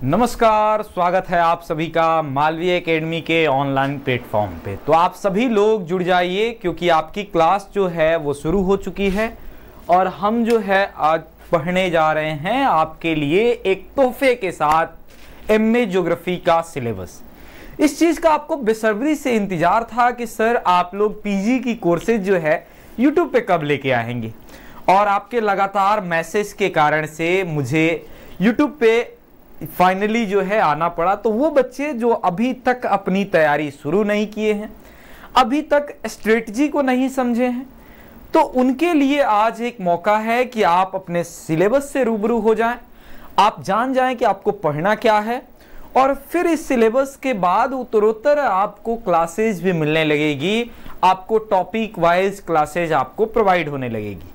नमस्कार, स्वागत है आप सभी का मालवीय एकेडमी के ऑनलाइन प्लेटफॉर्म पे। तो आप सभी लोग जुड़ जाइए क्योंकि आपकी क्लास जो है वो शुरू हो चुकी है और हम जो है आज पढ़ने जा रहे हैं आपके लिए एक तोहफे के साथ एमए ज्योग्राफी का सिलेबस। इस चीज़ का आपको बेसब्री से इंतजार था कि सर आप लोग पीजी की कोर्सेज जो है यूट्यूब पे कब लेके आएंगे, और आपके लगातार मैसेज के कारण से मुझे यूट्यूब पे फाइनली जो है आना पड़ा। तो वो बच्चे जो अभी तक अपनी तैयारी शुरू नहीं किए हैं, अभी तक स्ट्रेटजी को नहीं समझे हैं, तो उनके लिए आज एक मौका है कि आप अपने सिलेबस से रूबरू हो जाएं, आप जान जाएं कि आपको पढ़ना क्या है, और फिर इस सिलेबस के बाद उत्तरोत्तर आपको क्लासेज भी मिलने लगेगी, आपको टॉपिक वाइज क्लासेज आपको प्रोवाइड होने लगेगी।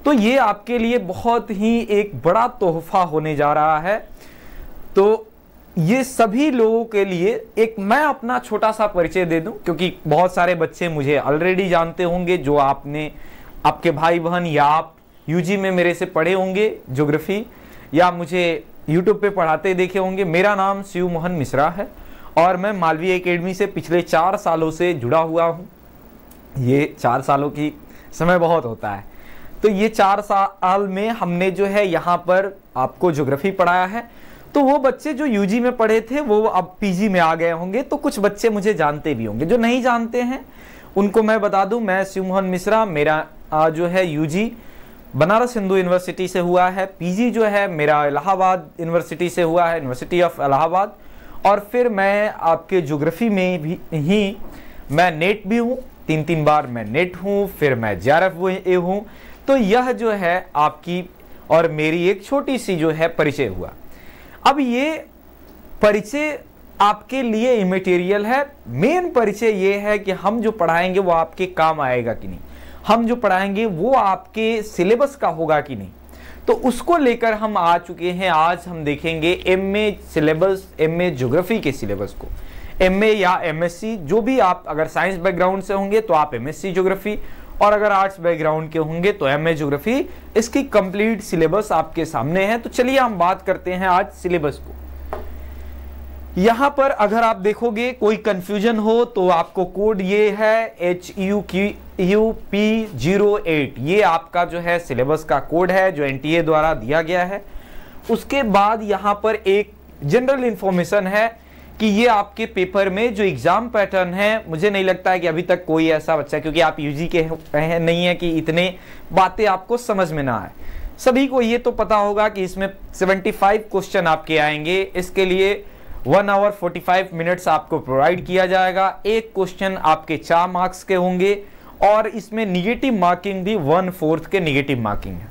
तो ये आपके लिए बहुत ही एक बड़ा तोहफा होने जा रहा है। तो ये सभी लोगों के लिए एक मैं अपना छोटा सा परिचय दे दूं, क्योंकि बहुत सारे बच्चे मुझे ऑलरेडी जानते होंगे, जो आपके भाई बहन या आप यूजी में मेरे से पढ़े होंगे ज्योग्राफी, या मुझे यूट्यूब पे पढ़ाते देखे होंगे। मेरा नाम शिव मोहन मिश्रा है और मैं मालवीय एकेडमी से पिछले 4 सालों से जुड़ा हुआ हूँ। ये 4 सालों की समय बहुत होता है। तो ये 4 साल में हमने जो है यहाँ पर आपको ज्योग्राफी पढ़ाया है। तो वो बच्चे जो यूजी में पढ़े थे वो अब पीजी में आ गए होंगे, तो कुछ बच्चे मुझे जानते भी होंगे। जो नहीं जानते हैं उनको मैं बता दूं, मैं शिव मोहन मिश्रा, मेरा जो है यूजी बनारस हिंदू यूनिवर्सिटी से हुआ है, पीजी जो है मेरा इलाहाबाद यूनिवर्सिटी से हुआ है, यूनिवर्सिटी ऑफ इलाहाबाद, और फिर मैं आपके ज्योग्राफी में भी ही मैं नेट भी हूँ, 3 बार मैं नेट हूँ, फिर मैं JRF हूँ। तो यह जो है आपकी और मेरी एक छोटी सी जो है परिचय हुआ। अब ये परिचय आपके लिए इमेटीरियल है। मेन परिचय ये है कि हम जो पढ़ाएंगे वो आपके काम आएगा कि नहीं, हम जो पढ़ाएंगे वो आपके सिलेबस का होगा कि नहीं। तो उसको लेकर हम आ चुके हैं। आज हम देखेंगे एमए सिलेबस, एमए ज्योग्राफी के सिलेबस को। एमए या एमएससी, जो भी आप अगर साइंस बैकग्राउंड से होंगे तो आप एमएससी ज्योग्राफी, और अगर आर्ट्स बैकग्राउंड के होंगे तो एमए ज्योग्राफी। इसकी कंप्लीट सिलेबस आपके सामने है। तो चलिए हम बात करते हैं आज सिलेबस को। यहां पर अगर आप देखोगे कोई कंफ्यूजन हो तो आपको कोड ये है HUP08, ये आपका जो है सिलेबस का कोड है जो NTA द्वारा दिया गया है। उसके बाद यहां पर एक जनरल इंफॉर्मेशन है कि ये आपके पेपर में जो एग्जाम पैटर्न है, मुझे नहीं लगता है कि अभी तक कोई ऐसा बच्चा, क्योंकि आप यूजी के नहीं है कि इतने बातें आपको समझ में ना आए। सभी को ये तो पता होगा कि इसमें 75 क्वेश्चन आपके आएंगे। इसके लिए 1 आवर 45 मिनट्स आपको प्रोवाइड किया जाएगा। एक क्वेश्चन आपके 4 मार्क्स के होंगे, और इसमें निगेटिव मार्किंग भी 1/4 के निगेटिव मार्किंग है।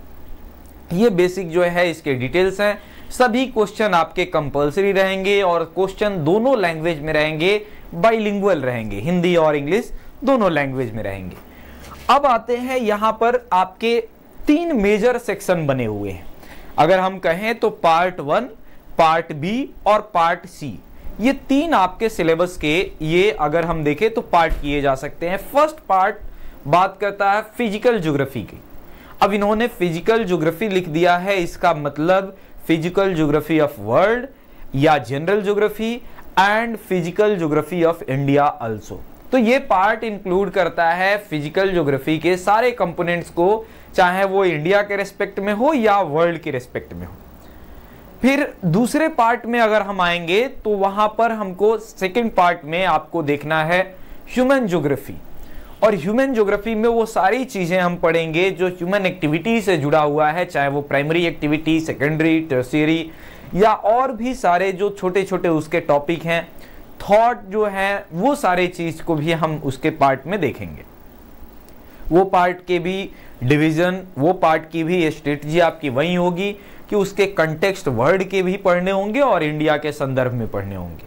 ये बेसिक जो है इसके डिटेल्स हैं। सभी क्वेश्चन आपके कंपलसरी रहेंगे और क्वेश्चन दोनों लैंग्वेज में रहेंगे, बाइलिंगुअल रहेंगे, हिंदी और इंग्लिश दोनों लैंग्वेज में रहेंगे। अब आते हैं यहाँ पर आपके 3 मेजर सेक्शन बने हुए हैं। अगर हम कहें तो पार्ट 1, पार्ट बी और पार्ट सी, ये 3 आपके सिलेबस के ये अगर हम देखें तो पार्ट किए जा सकते हैं। फर्स्ट पार्ट बात करता है फिजिकल ज्योग्राफी की। अब इन्होंने फिजिकल ज्योग्राफी लिख दिया है, इसका मतलब फिजिकल ज्योग्राफी ऑफ वर्ल्ड या general geography and physical geography of India also. तो ये पार्ट इंक्लूड करता है फिजिकल ज्योग्राफी के सारे कंपोनेंट्स को, चाहे वो इंडिया के रेस्पेक्ट में हो या वर्ल्ड के रेस्पेक्ट में हो। फिर दूसरे पार्ट में अगर हम आएंगे तो वहां पर हमको सेकंड पार्ट में आपको देखना है ह्यूमन ज्योग्राफी, और ह्यूमन ज्योग्राफी में वो सारी चीजें हम पढ़ेंगे जो ह्यूमन एक्टिविटी से जुड़ा हुआ है, चाहे वो प्राइमरी एक्टिविटी, सेकेंडरी, टर्शियरी, या और भी सारे जो छोटे छोटे उसके टॉपिक हैं, थॉट जो है, वो सारे चीज को भी हम उसके पार्ट में देखेंगे। वो पार्ट के भी डिवीजन, वो पार्ट की भी स्ट्रेटजी आपकी वही होगी कि उसके कंटेक्स्ट वर्ड के भी पढ़ने होंगे और इंडिया के संदर्भ में पढ़ने होंगे।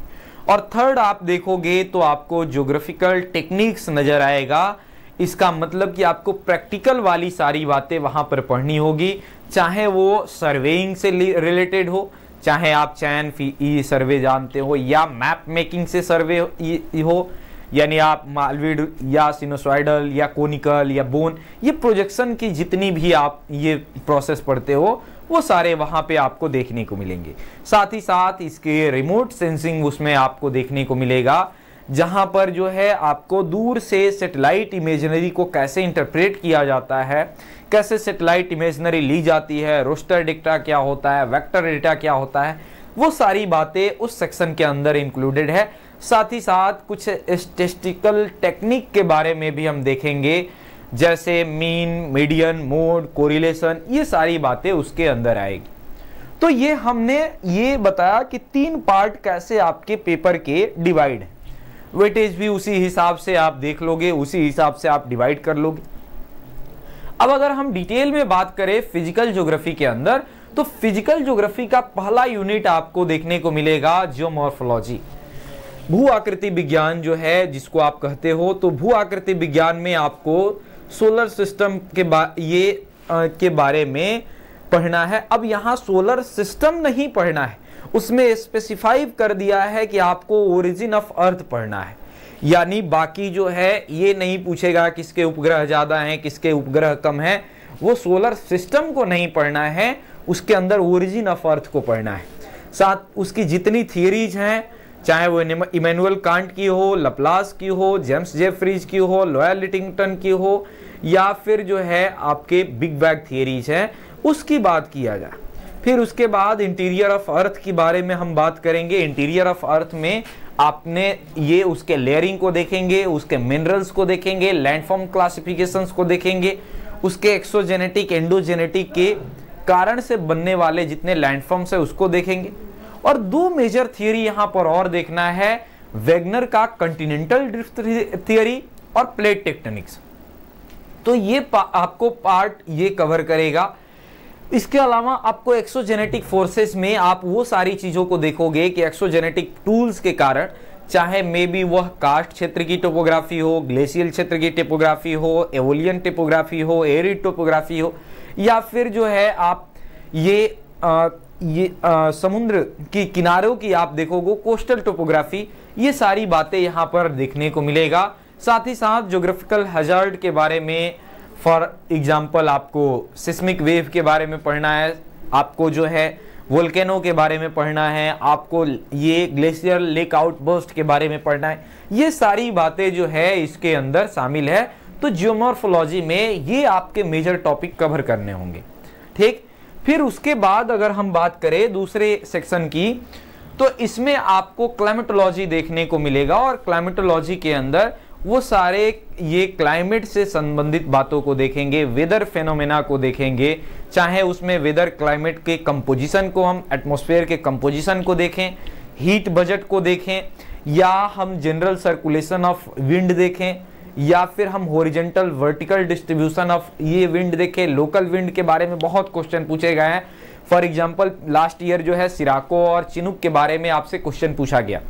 और थर्ड आप देखोगे तो आपको ज्योग्राफिकल टेक्निक्स नजर आएगा। इसका मतलब कि आपको प्रैक्टिकल वाली सारी बातें वहां पर पढ़नी होगी, चाहे वो सर्वेइंग से रिलेटेड हो, चाहे आप चैन ई सर्वे जानते हो, या मैप मेकिंग से सर्वे हो, यानी आप मालवीड या सिनोसॉइडल या कोनिकल या बोन, ये प्रोजेक्शन की जितनी भी आप ये प्रोसेस पढ़ते हो वो सारे वहां पे आपको देखने को मिलेंगे। साथ ही साथ इसके रिमोट सेंसिंग उसमें आपको देखने को मिलेगा, जहां पर जो है आपको दूर से सैटेलाइट इमेजनरी को कैसे इंटरप्रेट किया जाता है, कैसे सैटेलाइट इमेजनरी ली जाती है, रोस्टर डेटा क्या होता है, वेक्टर डेटा क्या होता है, वो सारी बातें उस सेक्शन के अंदर इंक्लूडेड है। साथ ही साथ कुछ स्टैटिस्टिकल टेक्निक के बारे में भी हम देखेंगे, जैसे मीन, मीडियन, मोड, कोरिलेशन, ये सारी बातें उसके अंदर आएगी। तो ये हमने ये बताया कि 3 पार्ट कैसे आपके पेपर के डिवाइड है। वेटेज भी उसी हिसाब से आप देख लोगे, उसी हिसाब से आप डिवाइड कर लोगे। अब अगर हम डिटेल में बात करें फिजिकल ज्योग्राफी के अंदर, तो फिजिकल ज्योग्राफी का पहला यूनिट आपको देखने को मिलेगा जियोमॉर्फोलॉजी, भू आकृति विज्ञान जो है जिसको आप कहते हो। तो भू आकृति विज्ञान में आपको सोलर सिस्टम के बारे में पढ़ना है। अब यहाँ सोलर सिस्टम नहीं पढ़ना है, उसमें स्पेसिफाई कर दिया है कि आपको ओरिजिन ऑफ अर्थ पढ़ना है। यानी बाकी जो है ये नहीं पूछेगा किसके उपग्रह ज्यादा हैं, किसके उपग्रह कम हैं, वो सोलर सिस्टम को नहीं पढ़ना है, उसके अंदर ओरिजिन ऑफ अर्थ को पढ़ना है। साथ उसकी जितनी थियरीज हैं, चाहे वो इमैनुअल कांट की हो, लप्लास की हो, जेम्स जेफरीज की हो, लॉयल लिटिंगटन की हो, या फिर जो है आपके बिग बैंग थियरीज हैं, उसकी बात किया जाए। फिर उसके बाद इंटीरियर ऑफ अर्थ के बारे में हम बात करेंगे। इंटीरियर ऑफ अर्थ में आपने ये उसके लेयरिंग को देखेंगे, उसके मिनरल्स को देखेंगे, लैंडफॉर्म क्लासिफिकेशंस को देखेंगे, उसके एक्सोजेनेटिक, एंडोजेनेटिक के कारण से बनने वाले जितने लैंडफॉर्म्स है उसको देखेंगे। और 2 मेजर थियरी यहां पर और देखना है, वेगनर का कॉन्टिनेंटल ड्रिफ्ट थियरी और प्लेट टेक्टोनिक्स। तो ये आपको पार्ट ये कवर करेगा। इसके अलावा आपको एक्सोजेनेटिक फोर्सेस में आप वो सारी चीजों को देखोगे कि एक्सोजेनेटिक टूल्स के कारण, चाहे मे बी वह कास्ट क्षेत्र की टोपोग्राफी हो, ग्लेशियल क्षेत्र की टोपोग्राफी हो, एवोलियन टोपोग्राफी हो, एरिड टोपोग्राफी हो, या फिर जो है आप ये समुद्र की किनारों की आप देखोगे कोस्टल टोपोग्राफी, ये सारी बातें यहाँ पर देखने को मिलेगा। साथ ही साथ ज्योग्राफिकल हजार्ड के बारे में, फॉर एग्जाम्पल आपको सिस्मिक वेव के बारे में पढ़ना है, आपको जो है वोल्केनो के बारे में पढ़ना है, आपको ये ग्लेशियर लेक आउटबर्स्ट के बारे में पढ़ना है। ये सारी बातें जो है इसके अंदर शामिल है। तो जियोमॉर्फोलॉजी में ये आपके मेजर टॉपिक कवर करने होंगे, ठीक। फिर उसके बाद अगर हम बात करें दूसरे सेक्शन की, तो इसमें आपको क्लाइमेटोलॉजी देखने को मिलेगा। और क्लाइमेटोलॉजी के अंदर वो सारे ये क्लाइमेट से संबंधित बातों को देखेंगे, वेदर फेनोमेना को देखेंगे, चाहे उसमें वेदर क्लाइमेट के कंपोजिशन को, हम एटमॉस्फेयर के कंपोजिशन को देखें, हीट बजट को देखें, या हम जनरल सर्कुलेशन ऑफ विंड देखें, या फिर हम हॉरिजॉन्टल वर्टिकल डिस्ट्रीब्यूशन ऑफ ये विंड देखें। लोकल विंड के बारे में बहुत क्वेश्चन पूछे गए हैं। फॉर एग्जांपल लास्ट ईयर जो है सिराको और चिनूक के बारे में आपसे क्वेश्चन पूछा गया।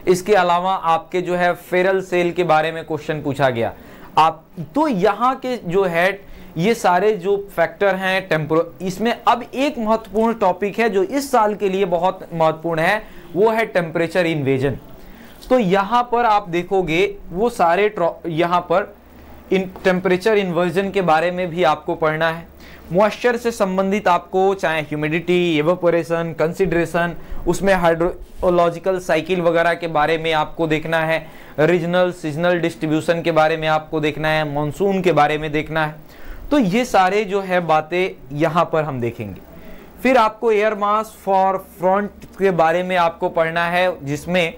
इसके अलावा आपके जो है फेरल सेल के बारे में क्वेश्चन पूछा गया। आप तो यहाँ के जो है ये सारे जो फैक्टर हैं इसमें अब एक महत्वपूर्ण टॉपिक है जो इस साल के लिए बहुत महत्वपूर्ण है, वो है टेम्परेचर इन्वेजन। तो यहाँ पर आप देखोगे वो सारे यहाँ पर इन टेम्परेचर इन्वर्जन के बारे में भी आपको पढ़ना है। मॉइस्चर से संबंधित आपको चाहे ह्यूमिडिटी, एवापोरेशन, कंसिडरेशन, उसमें हाइड्रोलॉजिकल साइकिल वगैरह के बारे में आपको देखना है, रीजनल सीजनल डिस्ट्रीब्यूशन के बारे में आपको देखना है, मॉनसून के बारे में देखना है। तो ये सारे जो है बातें यहाँ पर हम देखेंगे। फिर आपको एयर मास फॉर फ्रंट के बारे में आपको पढ़ना है, जिसमें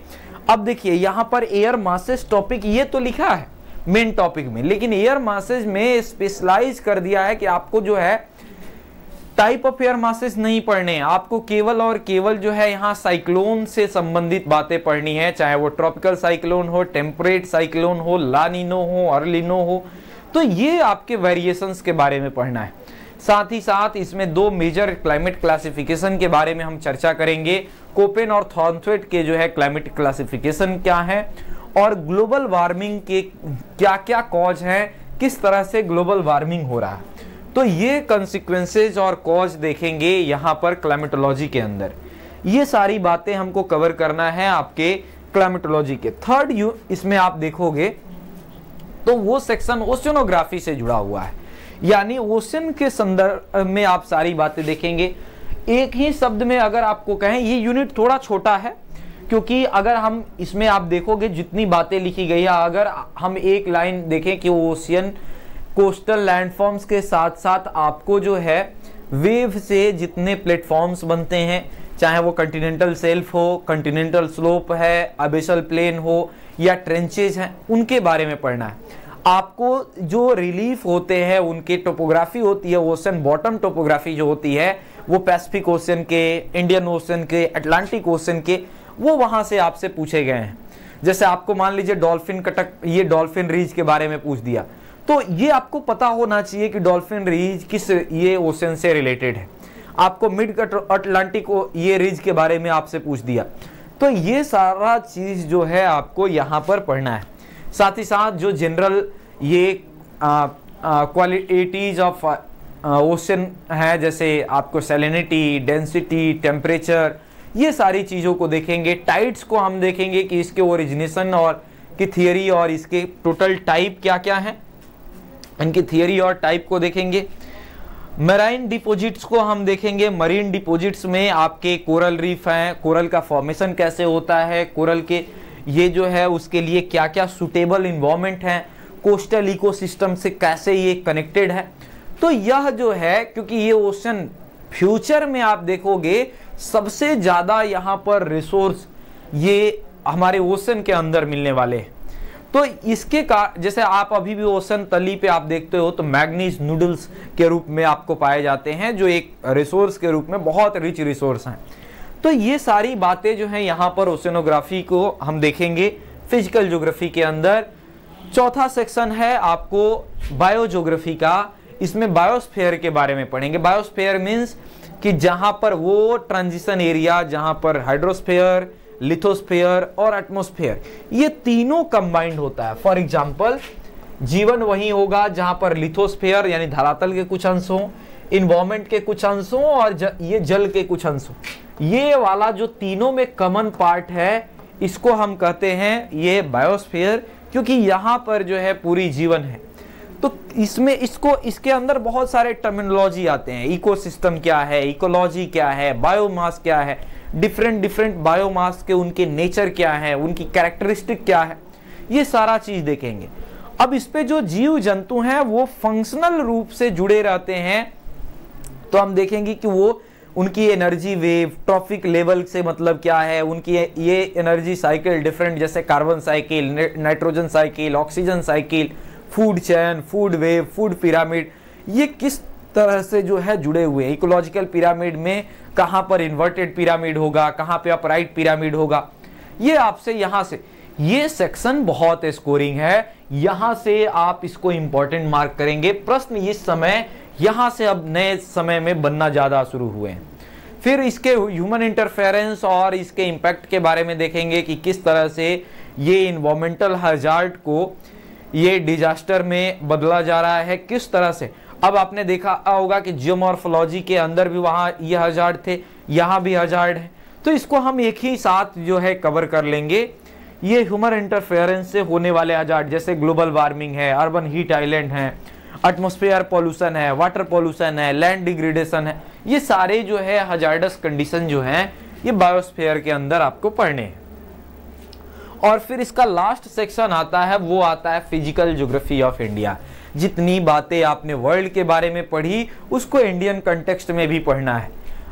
अब देखिए यहाँ पर एयर मासेस टॉपिक ये तो लिखा है मेन टॉपिक में, लेकिन एयर मासेज में स्पेशलाइज कर दिया है कि आपको जो है टाइप ऑफ एयर मासेज नहीं पढ़ने, आपको केवल और केवल जो है यहाँ साइक्लोन से संबंधित बातें पढ़नी है, चाहे वो ट्रॉपिकल साइक्लोन हो, टेम्परेट साइक्लोन हो, लानिनो हो, अर्लिनो हो। तो ये आपके वेरिएशंस के बारे में पढ़ना है। साथ ही साथ इसमें 2 मेजर क्लाइमेट क्लासिफिकेशन के बारे में हम चर्चा करेंगे। कोपेन और थॉर्नथवेट के जो है क्लाइमेट क्लासिफिकेशन क्या है, और ग्लोबल वार्मिंग के क्या क्या कॉज हैं, किस तरह से ग्लोबल वार्मिंग हो रहा है। तो ये कंसिक्वेंसेज और कॉज देखेंगे यहाँ पर क्लाइमेटोलॉजी के अंदर। ये सारी बातें हमको कवर करना है आपके क्लाइमेटोलॉजी के। थर्ड इसमें आप देखोगे तो वो सेक्शन ओशियोनोग्राफी से जुड़ा हुआ है। यानी ओशन के संदर्भ में आप सारी बातें देखेंगे। एक ही शब्द में अगर आपको कहें, ये यूनिट थोड़ा छोटा है क्योंकि अगर हम इसमें आप देखोगे जितनी बातें लिखी गई है, अगर हम एक लाइन देखें कि ओशियन कोस्टल लैंडफॉर्म्स के साथ साथ आपको जो है वेव से जितने प्लेटफॉर्म्स बनते हैं, चाहे वो कंटिनेंटल शेल्फ हो, कंटिनेंटल स्लोप है, अबेसल प्लेन हो या ट्रेंचेज हैं, उनके बारे में पढ़ना है। आपको जो रिलीफ होते हैं उनकी टोपोग्राफी होती है, ओशन बॉटम टोपोग्राफी जो होती है वो पैसिफिक ओशन के, इंडियन ओशन के, अटलांटिक ओशन के, वो वहां से आपसे पूछे गए हैं। जैसे आपको मान लीजिए डॉल्फिन कटक, ये डॉल्फिन रीज के बारे में पूछ दिया, तो ये आपको पता होना चाहिए कि डॉल्फिन रीज किस ये ओशन से रिलेटेड है। आपको मिड अटलांटिक ये रीज के बारे में आपसे पूछ दिया, तो ये सारा चीज जो है आपको यहाँ पर पढ़ना है। साथ ही साथ जो जनरल ये क्वालिटीज ऑफ ओशन है, जैसे आपको सैलिनिटी, डेंसिटी, टेम्परेचर, ये सारी चीज़ों को देखेंगे। टाइड्स को हम देखेंगे कि इसके ओरिजिनेशन और की थियरी और इसके टोटल टाइप क्या क्या हैं, इनकी थियरी और टाइप को देखेंगे। मरीन डिपॉजिट्स को हम देखेंगे। मरीन डिपॉजिट्स में आपके कोरल रीफ हैं, कोरल का फॉर्मेशन कैसे होता है, कोरल के ये जो है उसके लिए क्या क्या सुटेबल इन्वायरमेंट है, कोस्टल इकोसिस्टम से कैसे ये कनेक्टेड है। तो यह जो है, क्योंकि ये ओशन फ्यूचर में आप देखोगे सबसे ज्यादा यहाँ पर रिसोर्स ये हमारे ओशन के अंदर मिलने वाले हैं। तो इसके जैसे आप अभी भी ओशन तली पे आप देखते हो तो मैग्नीज नूडल्स के रूप में आपको पाए जाते हैं, जो एक रिसोर्स के रूप में बहुत रिच रिसोर्स हैं। तो ये सारी बातें जो हैं यहाँ पर ओशनोग्राफी को हम देखेंगे फिजिकल ज्योग्राफी के अंदर। चौथा सेक्शन है आपको बायोज्योग्राफी का, इसमें बायोस्फीयर के बारे में पढ़ेंगे। बायोस्फीयर मीन्स कि जहां पर वो ट्रांजिशन एरिया जहां पर हाइड्रोस्फीयर, लिथोस्फीयर और एटमॉस्फेयर ये तीनों कंबाइंड होता है। फॉर एग्जांपल जीवन वही होगा जहां पर लिथोस्फीयर यानी धरातल के कुछ अंश हों, इन्वायरमेंट के कुछ अंश हों और ये जल के कुछ अंश हों। ये वाला जो तीनों में कॉमन पार्ट है इसको हम कहते हैं ये बायोस्फीयर, क्योंकि यहां पर जो है पूरी जीवन है। तो इसमें इसके अंदर बहुत सारे टर्मिनोलॉजी आते हैं। इकोसिस्टम क्या है, इकोलॉजी क्या है, बायोमास क्या है, डिफरेंट बायोमास के उनके नेचर क्या है, उनकी कैरेक्टरिस्टिक क्या है, ये सारा चीज देखेंगे। अब इस पे जो जीव जंतु हैं वो फंक्शनल रूप से जुड़े रहते हैं, तो हम देखेंगे कि वो उनकी एनर्जी वेव, ट्रॉफिक लेवल से मतलब क्या है, उनकी ये एनर्जी साइकिल डिफरेंट, जैसे carbon cycle, nitrogen cycle, oxygen cycle, food chain, food web, food pyramid, ये किस तरह से जो है जुड़े हुए हैं। इकोलॉजिकल पिरामिड में कहां पर इन्वर्टेड पिरामिड होगा, कहां पे अपराइट पिरामिड होगा, ये आपसे यहां से, ये सेक्शन बहुत स्कोरिंग है, यहां से आप इसको इंपॉर्टेंट मार्क करेंगे। प्रश्न इस समय यहां से अब नए समय में बनना ज्यादा शुरू हुए हैं। फिर इसके ह्यूमन इंटरफेरेंस और इसके इंपैक्ट के बारे में देखेंगे कि किस तरह से ये इन्वायरमेंटल हजार्ड को ये डिजास्टर में बदला जा रहा है, किस तरह से। अब आपने देखा होगा कि जियोमॉर्फोलॉजी के अंदर भी वहां ये हजार्ड थे, यहां भी हजार्ड है, तो इसको हम एक ही साथ जो है कवर कर लेंगे। ये ह्यूमन इंटरफेरेंस से होने वाले हजार्ड जैसे ग्लोबल वार्मिंग है, अर्बन हीट आइलैंड है, एटमॉस्फेयर पॉल्यूशन है, वाटर पॉल्यूशन है, लैंड डिग्रेडेशन है, ये सारे जो है हजार्डस कंडीशन जो हैं ये बायोस्फीयर के अंदर आपको पढ़ने हैं। और फिर इसका लास्ट सेक्शन आता है, वो आता है फिजिकल ज्योग्राफी ऑफ इंडिया। जितनी बातें आपने वर्ल्ड के बारे में पढ़ी उसको इंडियन कंटेक्स्ट में भी पढ़ना है।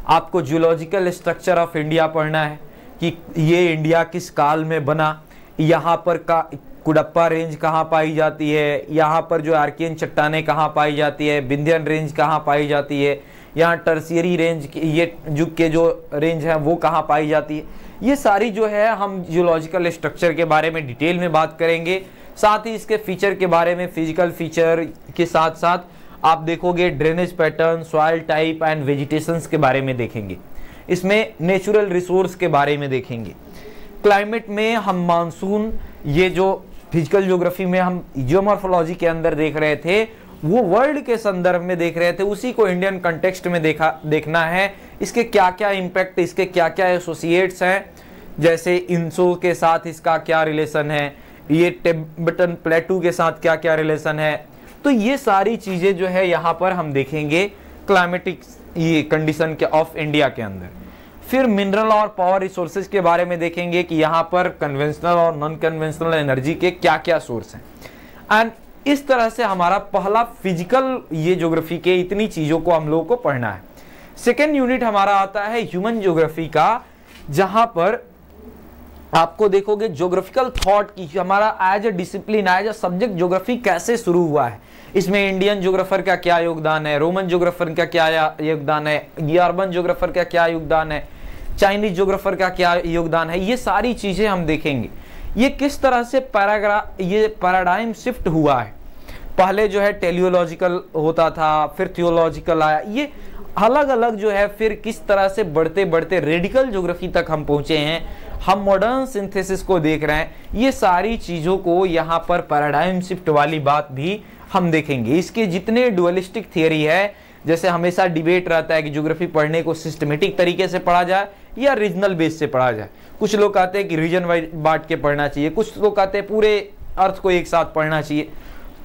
आपको जियोलॉजिकल स्ट्रक्चर ऑफ इंडिया पढ़ना है कि ये इंडिया किस काल में बना, यहाँ पर का कुडप्पा रेंज कहाँ पाई जाती है, यहाँ पर जो आर्कियन चट्टानें कहाँ पाई जाती है, विंध्यन रेंज कहाँ पाई जाती है, यहाँ टर्शियरी रेंज ये युग के जो रेंज है वो कहाँ पाई जाती है। ये सारी जो है हम जियोलॉजिकल स्ट्रक्चर के बारे में डिटेल में बात करेंगे। साथ ही इसके फीचर के बारे में, फिजिकल फीचर के साथ साथ आप देखोगे drainage pattern, soil type and vegetations के बारे में देखेंगे। इसमें नेचुरल रिसोर्स के बारे में देखेंगे। क्लाइमेट में हम मानसून, ये जो फिजिकल ज्योग्राफी में हम जियोमॉर्फोलॉजी के अंदर देख रहे थे वो वर्ल्ड के संदर्भ में देख रहे थे, उसी को इंडियन कंटेक्स्ट में देखना है। इसके क्या क्या इम्पैक्ट, इसके क्या क्या एसोसिएट्स हैं, जैसे इंसो के साथ इसका क्या रिलेशन है, ये टिबेटन प्लेटू के साथ क्या क्या रिलेशन है, तो ये सारी चीजें जो है यहाँ पर हम देखेंगे क्लाइमेटिक ये कंडीशन के ऑफ इंडिया के अंदर। फिर मिनरल और पावर रिसोर्सेज के बारे में देखेंगे कि यहाँ पर कन्वेंशनल और नॉन कन्वेंशनल एनर्जी के क्या क्या सोर्स हैं। एंड इस तरह से हमारा पहला फिजिकल ये ज्योग्राफी के इतनी चीजों को हम लोगों को पढ़ना है। सेकेंड यूनिट हमारा आता है ह्यूमन ज्योग्राफी का, जहां पर आपको देखोगे ज्योग्राफिकल थॉट की हमारा as a discipline as a subject geography कैसे शुरू हुआ है, इसमें इंडियन ज्योग्राफर का क्या योगदान है, रोमन ज्योग्राफर का क्या योगदान है, अर्बन ज्योग्राफर का क्या योगदान है, चाइनीज ज्योग्राफर का क्या योगदान है, ये सारी चीजें हम देखेंगे। ये किस तरह से ये पैराडाइम शिफ्ट हुआ है, पहले जो है टेलियोलॉजिकल होता था, फिर थियोलॉजिकल आया, ये अलग अलग जो है, फिर किस तरह से बढ़ते बढ़ते रेडिकल ज्योग्राफी तक हम पहुंचे हैं, हम मॉडर्न सिंथेसिस को देख रहे हैं। ये सारी चीजों को यहाँ पर पैराडाइम शिफ्ट वाली बात भी हम देखेंगे। इसके जितने डुअलिस्टिक थियरी है, जैसे हमेशा डिबेट रहता है कि ज्योग्राफी पढ़ने को सिस्टमेटिक तरीके से पढ़ा जाए या रीजनल बेस से पढ़ा जाए। कुछ लोग कहते हैं कि रीजन वाइज बांट के पढ़ना चाहिए, कुछ लोग कहते हैं पूरे अर्थ को एक साथ पढ़ना चाहिए,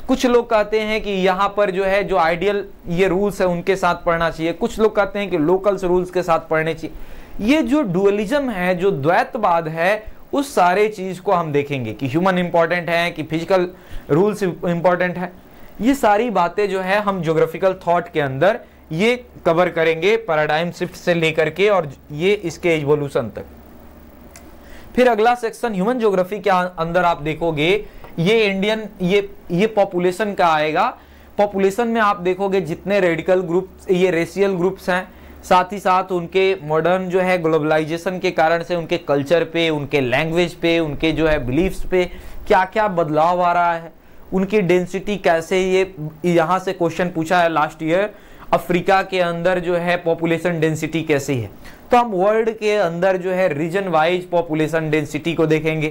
कुछ लोग कहते हैं कि यहाँ पर जो है जो आइडियल ये रूल्स है उनके साथ पढ़ना चाहिए, कुछ लोग कहते हैं कि लोकल्स रूल्स के साथ पढ़ने चाहिए। ये जो डुअलिज्म है, जो द्वैतवाद है, उस सारे चीज को हम देखेंगे कि ह्यूमन इंपॉर्टेंट है कि फिजिकल रूल्स इंपॉर्टेंट है। ये सारी बातें जो है हम ज्योग्राफिकल थॉट के अंदर ये कवर करेंगे, पैराडाइम शिफ्ट से लेकर के और ये इसके इवोल्यूशन तक। फिर अगला सेक्शन ह्यूमन ज्योग्राफी के अंदर आप देखोगे ये इंडियन ये पॉपुलेशन का आएगा। पॉपुलेशन में आप देखोगे जितने रेडिकल ग्रुप्स, ये रेशियल ग्रुप्स हैं, साथ ही साथ उनके मॉडर्न जो है ग्लोबलाइजेशन के कारण से उनके कल्चर पे, उनके लैंग्वेज पे, उनके जो है बिलीफ्स पे क्या क्या बदलाव आ रहा है, उनकी डेंसिटी कैसे, ये यहाँ से क्वेश्चन पूछा है लास्ट ईयर, अफ्रीका के अंदर जो है पॉपुलेशन डेंसिटी कैसी है। तो हम वर्ल्ड के अंदर जो है रीजन वाइज पॉपुलेशन डेंसिटी को देखेंगे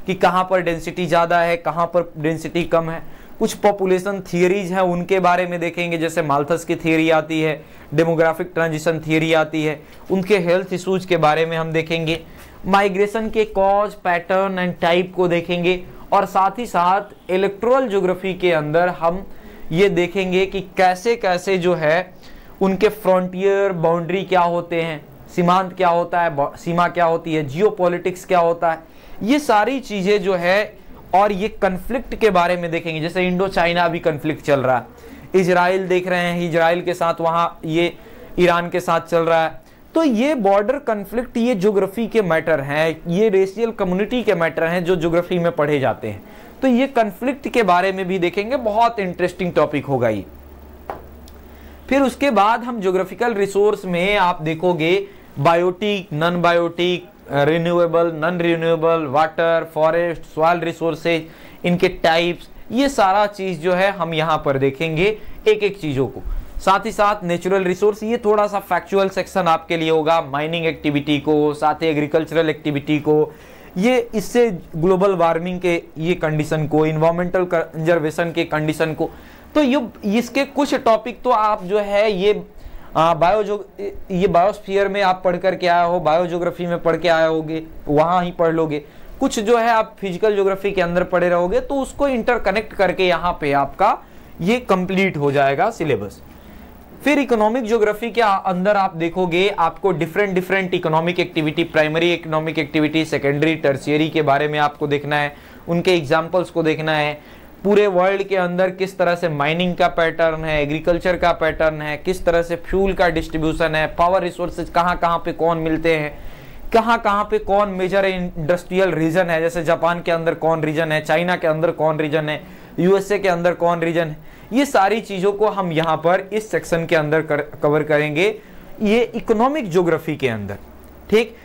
कि कहाँ पर डेंसिटी ज़्यादा है, कहाँ पर डेंसिटी कम है। कुछ पॉपुलेशन थियरीज हैं उनके बारे में देखेंगे, जैसे माल्थस की थियरी आती है, डेमोग्राफिक ट्रांजिशन थियरी आती है, उनके हेल्थ इशूज के बारे में हम देखेंगे, माइग्रेशन के कॉज, पैटर्न एंड टाइप को देखेंगे, और साथ ही साथ इलेक्टोरल ज्योग्राफी के अंदर हम ये देखेंगे कि कैसे कैसे जो है उनके फ्रंटियर, बाउंड्री क्या होते हैं, सीमांत क्या होता है, सीमा क्या होती है, जियोपॉलिटिक्स क्या होता है, ये सारी चीजें जो है। और ये कन्फ्लिक्ट के बारे में देखेंगे, जैसे इंडो चाइना अभी कन्फ्लिक्ट चल रहा है, इजराइल देख रहे हैं, इजराइल के साथ वहां ये ईरान के साथ चल रहा है। तो ये बॉर्डर कन्फ्लिक्ट ये ज्योग्राफी के मैटर हैं, ये रेशियल कम्युनिटी के मैटर हैं जो ज्योग्राफी में पढ़े जाते हैं। तो ये कन्फ्लिक्ट के बारे में भी देखेंगे, बहुत इंटरेस्टिंग टॉपिक होगा ये। फिर उसके बाद हम ज्योग्राफिकल रिसोर्स में आप देखोगे biotic, non biotic, renewable, non renewable, water, forest, soil resources, इनके टाइप्स, ये सारा चीज जो है हम यहाँ पर देखेंगे एक एक चीजों को। साथ ही साथ नेचुरल रिसोर्स, ये थोड़ा सा फैक्चुअल सेक्शन आपके लिए होगा, माइनिंग एक्टिविटी को, साथ ही एग्रीकल्चरल एक्टिविटी को, ये इससे ग्लोबल वार्मिंग के ये कंडीशन को, इन्वायरमेंटल कंजर्वेशन के कंडीशन को। तो ये इसके कुछ टॉपिक तो आप जो है ये बायोस्फीयर में आप पढ़ करके आए हो, बायोज्योग्राफी में पढ़ के आए होगे, वहां ही पढ़ लोगे। कुछ जो है आप फिजिकल ज्योग्राफी के अंदर पढ़े रहोगे, तो उसको इंटरकनेक्ट करके यहाँ पे आपका ये कंप्लीट हो जाएगा सिलेबस। फिर इकोनॉमिक ज्योग्राफी के अंदर आप देखोगे आपको different economic activity, primary economic activity, secondary, tertiary के बारे में आपको देखना है, उनके एग्जाम्पल्स को देखना है। पूरे वर्ल्ड के अंदर किस तरह से माइनिंग का पैटर्न है, एग्रीकल्चर का पैटर्न है, किस तरह से फ्यूल का डिस्ट्रीब्यूशन है, पावर रिसोर्सेज कहाँ कहाँ पे कौन मिलते हैं, कहाँ कहाँ पे कौन मेजर इंडस्ट्रियल रीजन है, जैसे जापान के अंदर कौन रीजन है, चाइना के अंदर कौन रीजन है, यूएसए के अंदर कौन रीजन है। ये सारी चीजों को हम यहाँ पर इस सेक्शन के अंदर कवर करेंगे, ये इकोनॉमिक ज्योग्राफी के अंदर, ठीक,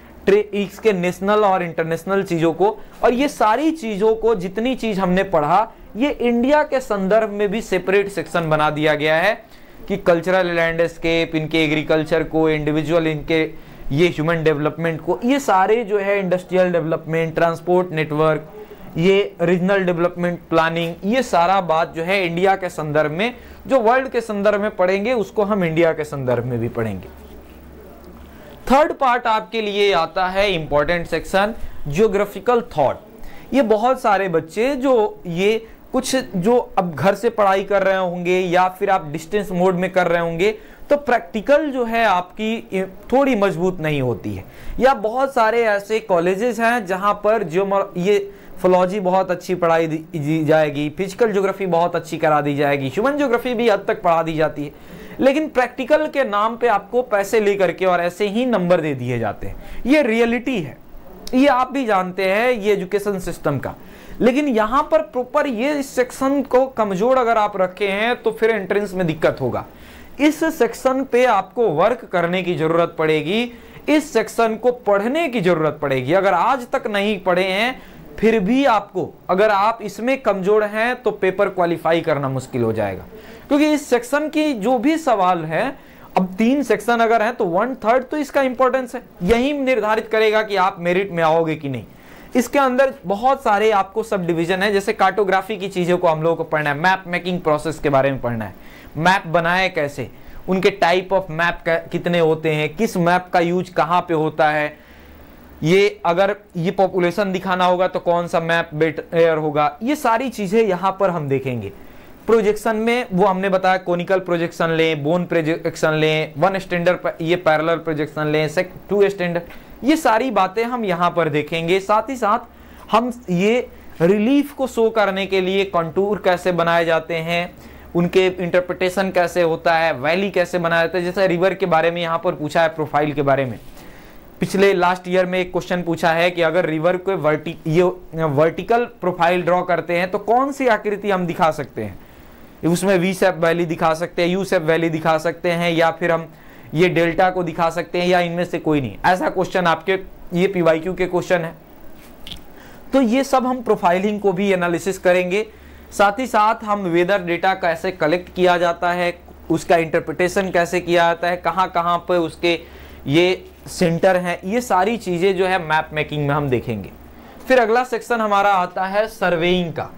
इसके नेशनल और इंटरनेशनल चीजों को। और ये सारी चीजों को, जितनी चीज हमने पढ़ा, ये इंडिया के संदर्भ में भी सेपरेट सेक्शन बना दिया गया है कि कल्चरल लैंडस्केप, इनके एग्रीकल्चर को, इंडिविजुअल इनके ये ह्यूमन डेवलपमेंट को, ये सारे जो है इंडस्ट्रियल डेवलपमेंट, ट्रांसपोर्ट नेटवर्क, ये रीजनल डेवलपमेंट प्लानिंग, ये सारा बात जो है इंडिया के संदर्भ में, जो वर्ल्ड के संदर्भ में पढ़ेंगे उसको हम इंडिया के संदर्भ में भी पढ़ेंगे। थर्ड पार्ट आपके लिए आता है इंपॉर्टेंट सेक्शन, ज्योग्राफिकल थॉट। ये बहुत सारे बच्चे जो ये कुछ जो अब घर से पढ़ाई कर रहे होंगे या फिर आप डिस्टेंस मोड में कर रहे होंगे, तो प्रैक्टिकल जो है आपकी थोड़ी मजबूत नहीं होती है। या बहुत सारे ऐसे कॉलेजेस हैं जहां पर ये फिलॉजी बहुत अच्छी पढ़ाई दी जाएगी, फिजिकल ज्योग्राफी बहुत अच्छी करा दी जाएगी, ह्यूमन ज्योग्राफी भी हद तक पढ़ा दी जाती है, लेकिन प्रैक्टिकल के नाम पे आपको पैसे लेकर के और ऐसे ही नंबर दे दिए जाते हैं। ये रियलिटी है, ये आप भी जानते हैं ये एजुकेशन सिस्टम का। लेकिन यहां पर प्रॉपर ये इस सेक्शन को कमजोर अगर आप रखे हैं तो फिर एंट्रेंस में दिक्कत होगा। इस सेक्शन पे आपको वर्क करने की जरूरत पड़ेगी, इस सेक्शन को पढ़ने की जरूरत पड़ेगी। अगर आज तक नहीं पढ़े हैं फिर भी आपको, अगर आप इसमें कमजोर हैं तो पेपर क्वालिफाई करना मुश्किल हो जाएगा, क्योंकि इस सेक्शन की जो भी सवाल है, अब 3 सेक्शन अगर हैं तो 1/3 तो इसका इंपॉर्टेंस है, यही निर्धारित करेगा कि आप मेरिट में आओगे कि नहीं। इसके अंदर बहुत सारे आपको सब डिवीजन है, जैसे कार्टोग्राफी की चीजों को हम लोगों को पढ़ना है, मैप मेकिंग प्रोसेस के बारे में पढ़ना है, मैप बनाए कैसे, उनके टाइप ऑफ मैप कितने होते हैं, किस मैप का यूज कहाँ पे होता है, ये अगर ये पॉपुलेशन दिखाना होगा तो कौन सा मैप बेटर होगा, ये सारी चीजें यहाँ पर हम देखेंगे। प्रोजेक्शन में वो हमने बताया कोनिकल प्रोजेक्शन लें, बोन प्रोजेक्शन लें, 1 स्टैंडर्ड ये पैरेलल प्रोजेक्शन लें, 2 स्टैंडर्ड, ये सारी बातें हम यहाँ पर देखेंगे। साथ ही साथ हम ये रिलीफ को शो करने के लिए कंटूर कैसे बनाए जाते हैं, उनके इंटरप्रिटेशन कैसे होता है, वैली कैसे बनाया जाता है। जैसे रिवर के बारे में यहाँ पर पूछा है, प्रोफाइल के बारे में पिछले लास्ट ईयर में एक क्वेश्चन पूछा है कि अगर रिवर को वर्टिकल प्रोफाइल ड्रॉ करते हैं तो कौन सी आकृति हम दिखा सकते हैं, उसमें वी शेप वैली दिखा सकते हैं, यू शेप वैली दिखा सकते हैं, या फिर हम ये डेल्टा को दिखा सकते हैं, या इनमें से कोई नहीं। ऐसा क्वेश्चन आपके ये पीवाईक्यू के क्वेश्चन है। तो ये सब हम प्रोफाइलिंग को भी एनालिसिस करेंगे। साथ ही साथ हम वेदर डेटा कैसे कलेक्ट किया जाता है, उसका इंटरप्रिटेशन कैसे किया जाता है, कहाँ कहाँ पे उसके ये सेंटर हैं, ये सारी चीजें जो है मैप मेकिंग में हम देखेंगे। फिर अगला सेक्शन हमारा आता है सर्वेइंग का।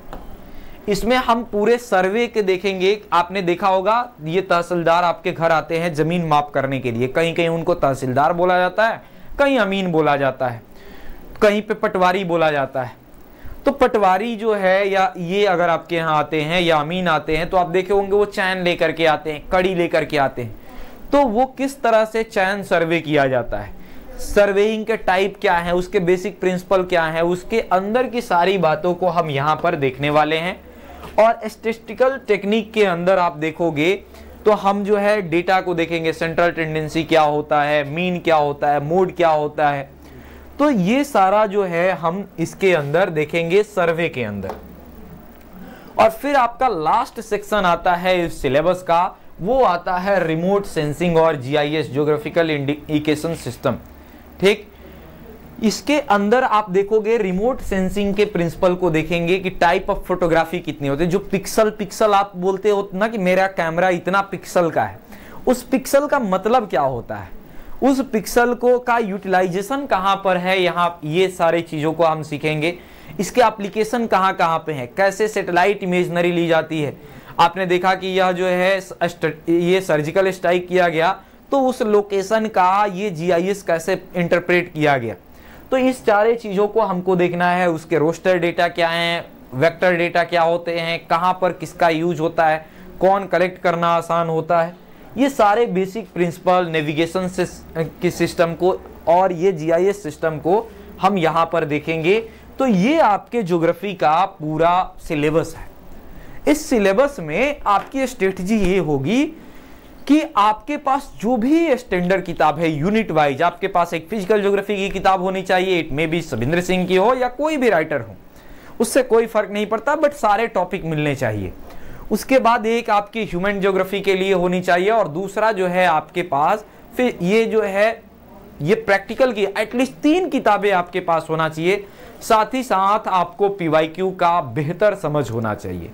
इसमें हम पूरे सर्वे के देखेंगे। आपने देखा होगा ये तहसीलदार आपके घर आते हैं जमीन माप करने के लिए, कहीं कहीं उनको तहसीलदार बोला जाता है, कहीं अमीन बोला जाता है, कहीं पे पटवारी बोला जाता है। तो पटवारी जो है या ये अगर आपके यहाँ आते हैं या अमीन आते हैं तो आप देखे होंगे वो चैन लेकर के आते हैं, कड़ी लेकर के आते हैं। तो वो किस तरह से चैन सर्वे किया जाता है, सर्वेइंग के टाइप क्या है, उसके बेसिक प्रिंसिपल क्या है, उसके अंदर की सारी बातों को हम यहाँ पर देखने वाले हैं। और स्टैटिस्टिकल टेक्निक के अंदर आप देखोगे तो हम जो है डेटा को देखेंगे, सेंट्रल टेंडेंसी क्या होता है, मीन क्या होता है, मोड क्या होता है। तो ये सारा जो है हम इसके अंदर देखेंगे सर्वे के अंदर। और फिर आपका लास्ट सेक्शन आता है इस सिलेबस का, वो आता है रिमोट सेंसिंग और जीआईएस, ज्योग्राफिकल इंडिकेशन सिस्टम। ठीक, इसके अंदर आप देखोगे रिमोट सेंसिंग के प्रिंसिपल को देखेंगे कि टाइप ऑफ फोटोग्राफी कितनी होती है। जो पिक्सल आप बोलते हो ना कि मेरा कैमरा इतना पिक्सल का है, उस पिक्सल का मतलब क्या होता है, उस पिक्सल को का यूटिलाइजेशन कहां पर है, यहाँ ये सारे चीजों को हम सीखेंगे। इसके एप्लीकेशन कहां कहां पे है, कैसे सैटेलाइट इमेजनरी ली जाती है। आपने देखा कि यह जो है ये सर्जिकल स्ट्राइक किया गया तो उस लोकेशन का ये जीआईएस कैसे इंटरप्रेट किया गया। तो इस सारे चीजों को हमको देखना है। उसके रोस्टर डेटा क्या है, वेक्टर डेटा क्या होते हैं, कहां पर किसका यूज होता है, कौन कलेक्ट करना आसान होता है, ये सारे बेसिक प्रिंसिपल नेविगेशन के सिस्टम को और ये जीआईएस सिस्टम को हम यहाँ पर देखेंगे। तो ये आपके ज्योग्राफी का पूरा सिलेबस है। इस सिलेबस में आपकी स्ट्रेटजी ये होगी कि आपके पास जो भी स्टैंडर्ड किताब है यूनिट वाइज, आपके पास एक फिजिकल ज्योग्राफी की किताब होनी चाहिए, इट में भी सविंद्र सिंह की हो या कोई भी राइटर हो, उससे कोई फर्क नहीं पड़ता, बट सारे टॉपिक मिलने चाहिए। उसके बाद एक आपकी ह्यूमन ज्योग्राफी के लिए होनी चाहिए और दूसरा जो है आपके पास फिर ये जो है ये प्रैक्टिकल की एटलीस्ट 3 किताबें आपके पास होना चाहिए। साथ ही साथ आपको पीवाईक्यू का बेहतर समझ होना चाहिए।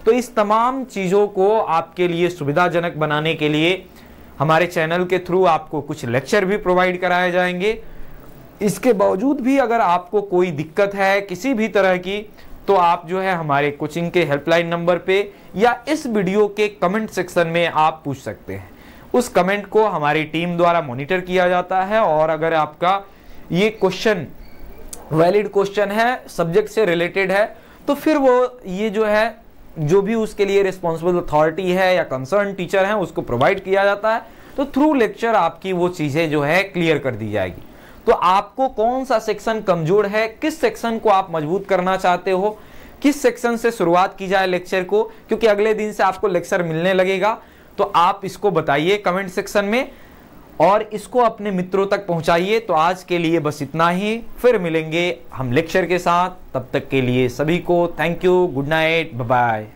तो इस तमाम चीज़ों को आपके लिए सुविधाजनक बनाने के लिए हमारे चैनल के थ्रू आपको कुछ लेक्चर भी प्रोवाइड कराए जाएंगे। इसके बावजूद भी अगर आपको कोई दिक्कत है किसी भी तरह की, तो आप जो है हमारे कोचिंग के हेल्पलाइन नंबर पे या इस वीडियो के कमेंट सेक्शन में आप पूछ सकते हैं। उस कमेंट को हमारी टीम द्वारा मॉनिटर किया जाता है और अगर आपका ये क्वेश्चन वैलिड क्वेश्चन है, सब्जेक्ट से रिलेटेड है, तो फिर वो ये जो है जो भी उसके लिए रिस्पॉन्सिबल अथॉरिटी है या कंसर्न टीचर है उसको प्रोवाइड किया जाता है। तो थ्रू लेक्चर आपकी वो चीजें जो है क्लियर कर दी जाएगी। तो आपको कौन सा सेक्शन कमजोर है, किस सेक्शन को आप मजबूत करना चाहते हो, किस सेक्शन से शुरुआत की जाए लेक्चर को, क्योंकि अगले दिन से आपको लेक्चर मिलने लगेगा, तो आप इसको बताइए कमेंट सेक्शन में और इसको अपने मित्रों तक पहुंचाइए। तो आज के लिए बस इतना ही, फिर मिलेंगे हम लेक्चर के साथ। तब तक के लिए सभी को thank you, good night, bye bye.